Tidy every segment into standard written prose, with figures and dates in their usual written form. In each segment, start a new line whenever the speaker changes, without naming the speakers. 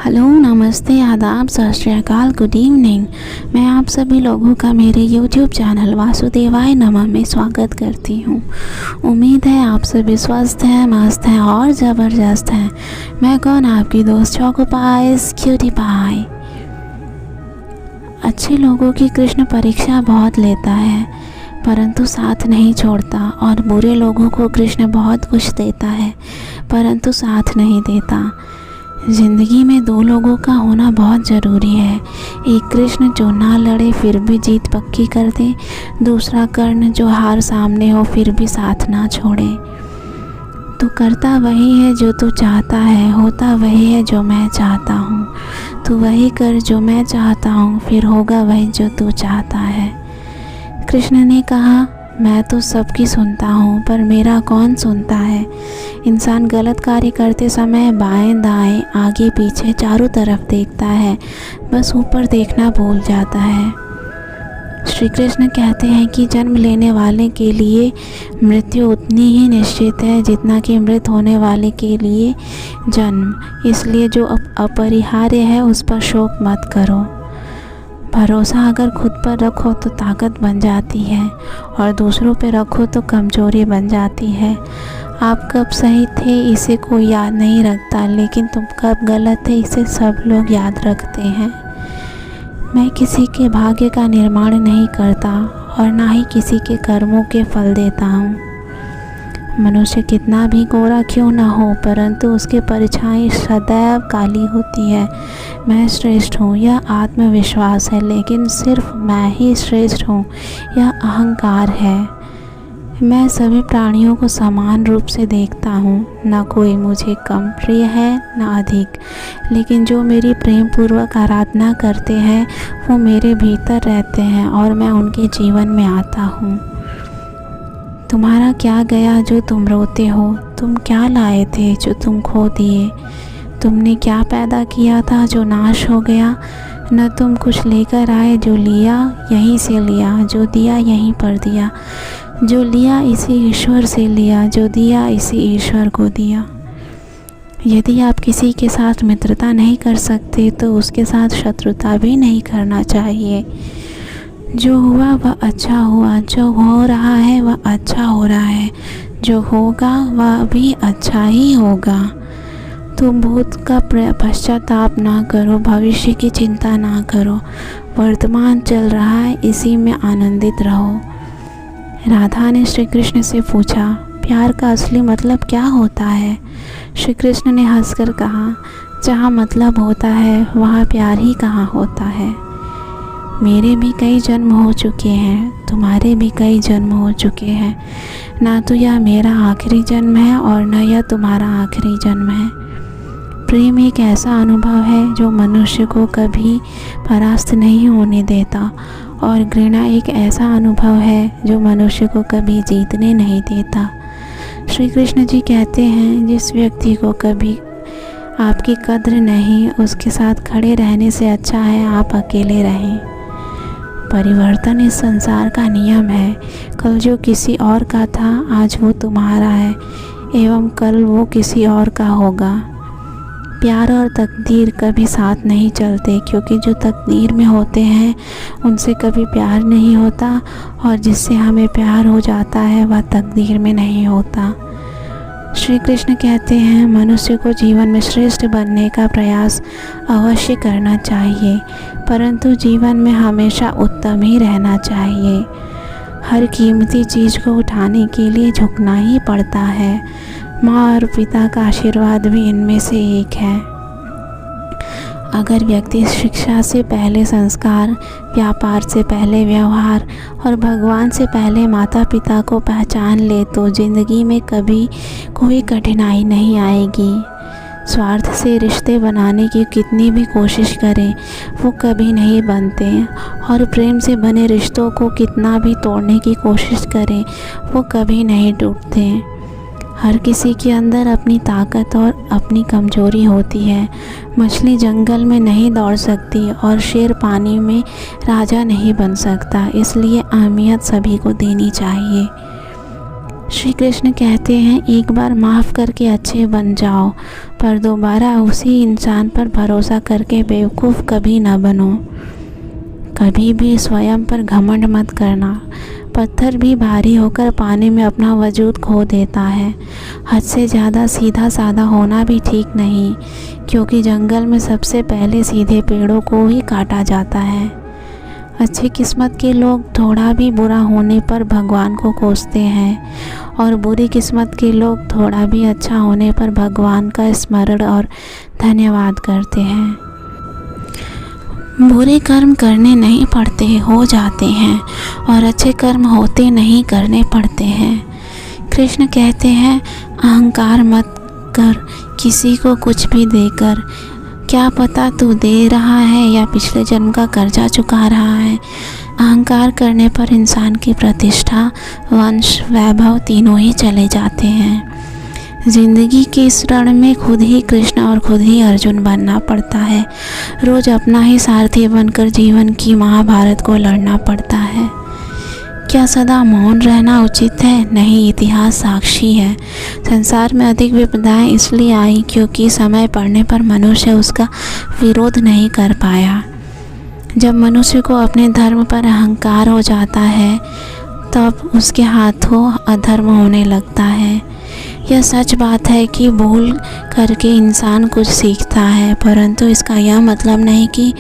Hello, नमस्ते, आदाब, सत श्री अकाल, गुड इवनिंग। मैं आप सभी लोगों का मेरे यूट्यूब चैनल वासुदेवाय नमः में स्वागत करती हूँ। उम्मीद है आप सभी स्वस्थ हैं, मस्त हैं और ज़बरदस्त हैं। मैं कौन, आपकी दोस्त चौको पाइस क्यूटी पाई। अच्छे लोगों की कृष्ण परीक्षा बहुत लेता है परंतु साथ नहीं छोड़ता, और बुरे लोगों को कृष्ण बहुत कुछ देता है परंतु साथ नहीं देता। ज़िंदगी में दो लोगों का होना बहुत ज़रूरी है। एक कृष्ण जो ना लड़े फिर भी जीत पक्की कर दे, दूसरा कर्ण जो हार सामने हो फिर भी साथ ना छोड़े। तू करता वही है जो तू चाहता है, होता वही है जो मैं चाहता हूँ। तू वही कर जो मैं चाहता हूँ, फिर होगा वही जो तू चाहता है। कृष्ण ने कहा, मैं तो सबकी सुनता हूँ पर मेरा कौन सुनता है। इंसान गलत कार्य करते समय बाएं दाएं आगे पीछे चारों तरफ देखता है, बस ऊपर देखना भूल जाता है। श्री कृष्ण कहते हैं कि जन्म लेने वाले के लिए मृत्यु उतनी ही निश्चित है जितना कि मृत होने वाले के लिए जन्म। इसलिए जो अपरिहार्य है उस पर शोक मत करो। भरोसा अगर खुद पर रखो तो ताकत बन जाती है और दूसरों पर रखो तो कमजोरी बन जाती है। आप कब सही थे इसे कोई याद नहीं रखता, लेकिन तुम कब गलत थे इसे सब लोग याद रखते हैं। मैं किसी के भाग्य का निर्माण नहीं करता और ना ही किसी के कर्मों के फल देता हूँ। मनुष्य कितना भी गोरा क्यों ना हो परंतु उसके परछाई सदैव काली होती है। मैं श्रेष्ठ हूँ यह आत्मविश्वास है, लेकिन सिर्फ मैं ही श्रेष्ठ हूँ यह अहंकार है। मैं सभी प्राणियों को समान रूप से देखता हूँ, ना कोई मुझे कम प्रिय है ना अधिक, लेकिन जो मेरी प्रेम पूर्वक आराधना करते हैं वो मेरे भीतर रहते हैं और मैं उनके जीवन में आता हूँ। तुम्हारा क्या गया जो तुम रोते हो, तुम क्या लाए थे जो तुम खो दिए। तुमने क्या पैदा किया था जो नाश हो गया, न तुम कुछ लेकर आए, जो लिया यहीं से लिया, जो दिया यहीं पर दिया, जो लिया इसी ईश्वर से लिया, जो दिया इसी ईश्वर को दिया। यदि आप किसी के साथ मित्रता नहीं कर सकते तो उसके साथ शत्रुता भी नहीं करना चाहिए। जो हुआ वह अच्छा हुआ, जो हो रहा है वह अच्छा हो रहा है, जो होगा वह भी अच्छा ही होगा। तुम भूत का पश्चाताप ना करो, भविष्य की चिंता ना करो, वर्तमान चल रहा है इसी में आनंदित रहो। राधा ने श्री कृष्ण से पूछा, प्यार का असली मतलब क्या होता है। श्री कृष्ण ने हंसकर कहा, जहाँ मतलब होता है वहाँ प्यार ही कहाँ होता है। मेरे भी कई जन्म हो चुके हैं, तुम्हारे भी कई जन्म हो चुके हैं, ना तो यह मेरा आखिरी जन्म है और न यह तुम्हारा आखिरी जन्म है। प्रेम एक ऐसा अनुभव है जो मनुष्य को कभी परास्त नहीं होने देता, और घृणा एक ऐसा अनुभव है जो मनुष्य को कभी जीतने नहीं देता। श्री कृष्ण जी कहते हैं, जिस व्यक्ति को कभी आपकी कद्र नहीं, उसके साथ खड़े रहने से अच्छा है आप अकेले रहें। परिवर्तन इस संसार का नियम है। कल जो किसी और का था आज वो तुम्हारा है, एवं कल वो किसी और का होगा। प्यार और तकदीर कभी साथ नहीं चलते, क्योंकि जो तकदीर में होते हैं उनसे कभी प्यार नहीं होता, और जिससे हमें प्यार हो जाता है वह तकदीर में नहीं होता। श्री कृष्ण कहते हैं, मनुष्य को जीवन में श्रेष्ठ बनने का प्रयास अवश्य करना चाहिए, परंतु जीवन में हमेशा उत्तम ही रहना चाहिए। हर कीमती चीज़ को उठाने के लिए झुकना ही पड़ता है। माँ और पिता का आशीर्वाद भी इनमें से एक है। अगर व्यक्ति शिक्षा से पहले संस्कार, व्यापार से पहले व्यवहार और भगवान से पहले माता पिता को पहचान ले तो ज़िंदगी में कभी कोई कठिनाई नहीं आएगी। स्वार्थ से रिश्ते बनाने की कितनी भी कोशिश करें वो कभी नहीं बनते, और प्रेम से बने रिश्तों को कितना भी तोड़ने की कोशिश करें वो कभी नहीं टूटते। हर किसी के अंदर अपनी ताकत और अपनी कमजोरी होती है। मछली जंगल में नहीं दौड़ सकती और शेर पानी में राजा नहीं बन सकता, इसलिए अहमियत सभी को देनी चाहिए। श्री कृष्ण कहते हैं, एक बार माफ़ करके अच्छे बन जाओ, पर दोबारा उसी इंसान पर भरोसा करके बेवकूफ़ कभी ना बनो। कभी भी स्वयं पर घमंड मत करना। पत्थर भी भारी होकर पानी में अपना वजूद खो देता है। हद से ज़्यादा सीधा साधा होना भी ठीक नहीं, क्योंकि जंगल में सबसे पहले सीधे पेड़ों को ही काटा जाता है। अच्छी किस्मत के लोग थोड़ा भी बुरा होने पर भगवान को कोसते हैं, और बुरी किस्मत के लोग थोड़ा भी अच्छा होने पर भगवान का स्मरण और धन्यवाद करते हैं। बुरे कर्म करने नहीं पड़ते, हो जाते हैं, और अच्छे कर्म होते नहीं, करने पड़ते हैं। कृष्ण कहते हैं, अहंकार मत कर किसी को कुछ भी देकर। क्या पता तू दे रहा है या पिछले जन्म का कर्जा चुका रहा है। अहंकार करने पर इंसान की प्रतिष्ठा, वंश, वैभव तीनों ही चले जाते हैं। ज़िंदगी के इस रण में खुद ही कृष्ण और खुद ही अर्जुन बनना पड़ता है। रोज़ अपना ही सारथी बनकर जीवन की महाभारत को लड़ना पड़ता है। क्या सदा मौन रहना उचित है? नहीं, इतिहास साक्षी है। संसार में अधिक विपदाएं इसलिए आई क्योंकि समय पड़ने पर मनुष्य उसका विरोध नहीं कर पाया। जब मनुष्य को अपने धर्म पर अहंकार हो जाता है, तब उसके हाथों अधर्म होने लगता है। यह सच बात है कि भूल करके इंसान कुछ सीखता है, परंतु इसका यह मतलब नहीं कि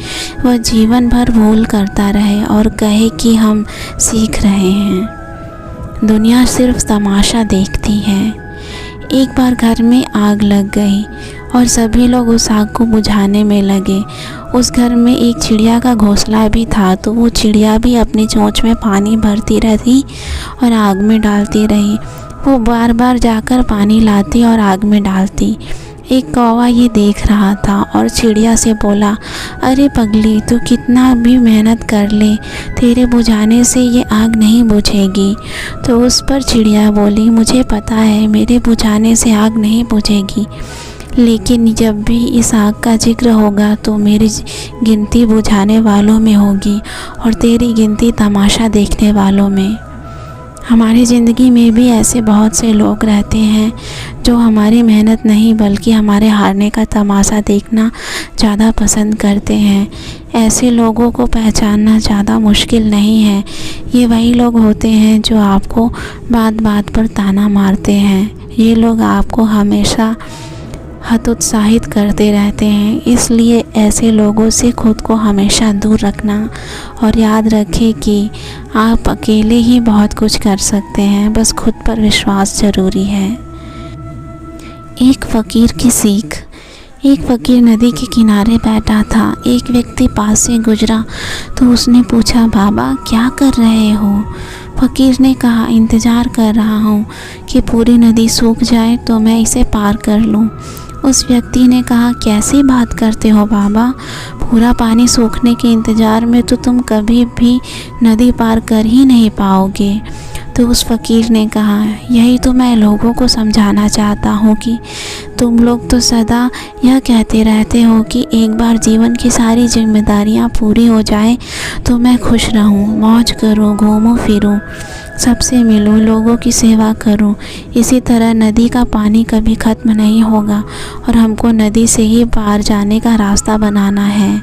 वह जीवन भर भूल करता रहे और कहे कि हम सीख रहे हैं। दुनिया सिर्फ तमाशा देखती है। एक बार घर में आग लग गई और सभी लोग उस आग को बुझाने में लगे। उस घर में एक चिड़िया का घोंसला भी था, तो वो चिड़िया भी अपनी चोंच में पानी भरती रही और आग में डालती रही। वो बार बार जाकर पानी लाती और आग में डालती। एक कौवा ये देख रहा था और चिड़िया से बोला, अरे पगली, तू कितना भी मेहनत कर ले, तेरे बुझाने से ये आग नहीं बुझेगी। तो उस पर चिड़िया बोली, मुझे पता है मेरे बुझाने से आग नहीं बुझेगी, लेकिन जब भी इस आग का जिक्र होगा तो मेरी गिनती बुझाने वालों में होगी और तेरी गिनती तमाशा देखने वालों में। हमारी ज़िंदगी में भी ऐसे बहुत से लोग रहते हैं जो हमारी मेहनत नहीं बल्कि हमारे हारने का तमाशा देखना ज़्यादा पसंद करते हैं। ऐसे लोगों को पहचानना ज़्यादा मुश्किल नहीं है। ये वही लोग होते हैं जो आपको बात बात पर ताना मारते हैं। ये लोग आपको हमेशा हतोत्साहित करते रहते हैं। इसलिए ऐसे लोगों से खुद को हमेशा दूर रखना और याद रखें कि आप अकेले ही बहुत कुछ कर सकते हैं, बस खुद पर विश्वास ज़रूरी है। एक फ़कीर की सीख। एक फ़कीर नदी के किनारे बैठा था। एक व्यक्ति पास से गुजरा तो उसने पूछा, बाबा क्या कर रहे हो? फ़कीर ने कहा, इंतज़ार कर रहा हूँ कि पूरी नदी सूख जाए तो मैं इसे पार कर लूँ। उस व्यक्ति ने कहा, कैसी बात करते हो बाबा, पूरा पानी सूखने के इंतज़ार में तो तुम कभी भी नदी पार कर ही नहीं पाओगे। तो उस फ़कीर ने कहा, यही तो मैं लोगों को समझाना चाहता हूँ कि तुम लोग तो सदा यह कहते रहते हो कि एक बार जीवन की सारी जिम्मेदारियाँ पूरी हो जाए तो मैं खुश रहूँ, मौज करूँ, घूमूँ फिरूँ, सबसे मिलूँ, लोगों की सेवा करूँ। इसी तरह नदी का पानी कभी ख़त्म नहीं होगा और हमको नदी से ही पार जाने का रास्ता बनाना है।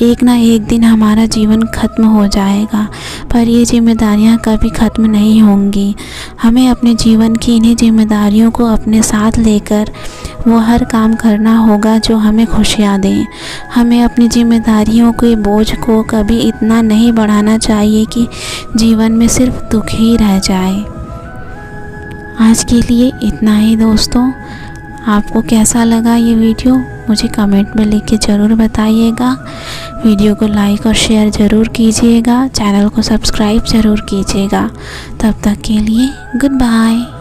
एक ना एक दिन हमारा जीवन ख़त्म हो जाएगा, पर ये जिम्मेदारियाँ कभी ख़त्म नहीं होंगी। हमें अपने जीवन की इन्हीं जिम्मेदारियों को अपने साथ लेकर वो हर काम करना होगा जो हमें खुशियाँ दें। हमें अपनी जिम्मेदारियों के बोझ को कभी इतना नहीं बढ़ाना चाहिए कि जीवन में सिर्फ दुख ही रह जाए। आज के लिए इतना ही दोस्तों। आपको कैसा लगा ये वीडियो मुझे कमेंट में लिख के ज़रूर बताइएगा। वीडियो को लाइक और शेयर ज़रूर कीजिएगा। चैनल को सब्सक्राइब ज़रूर कीजिएगा। तब तक के लिए गुड बाय।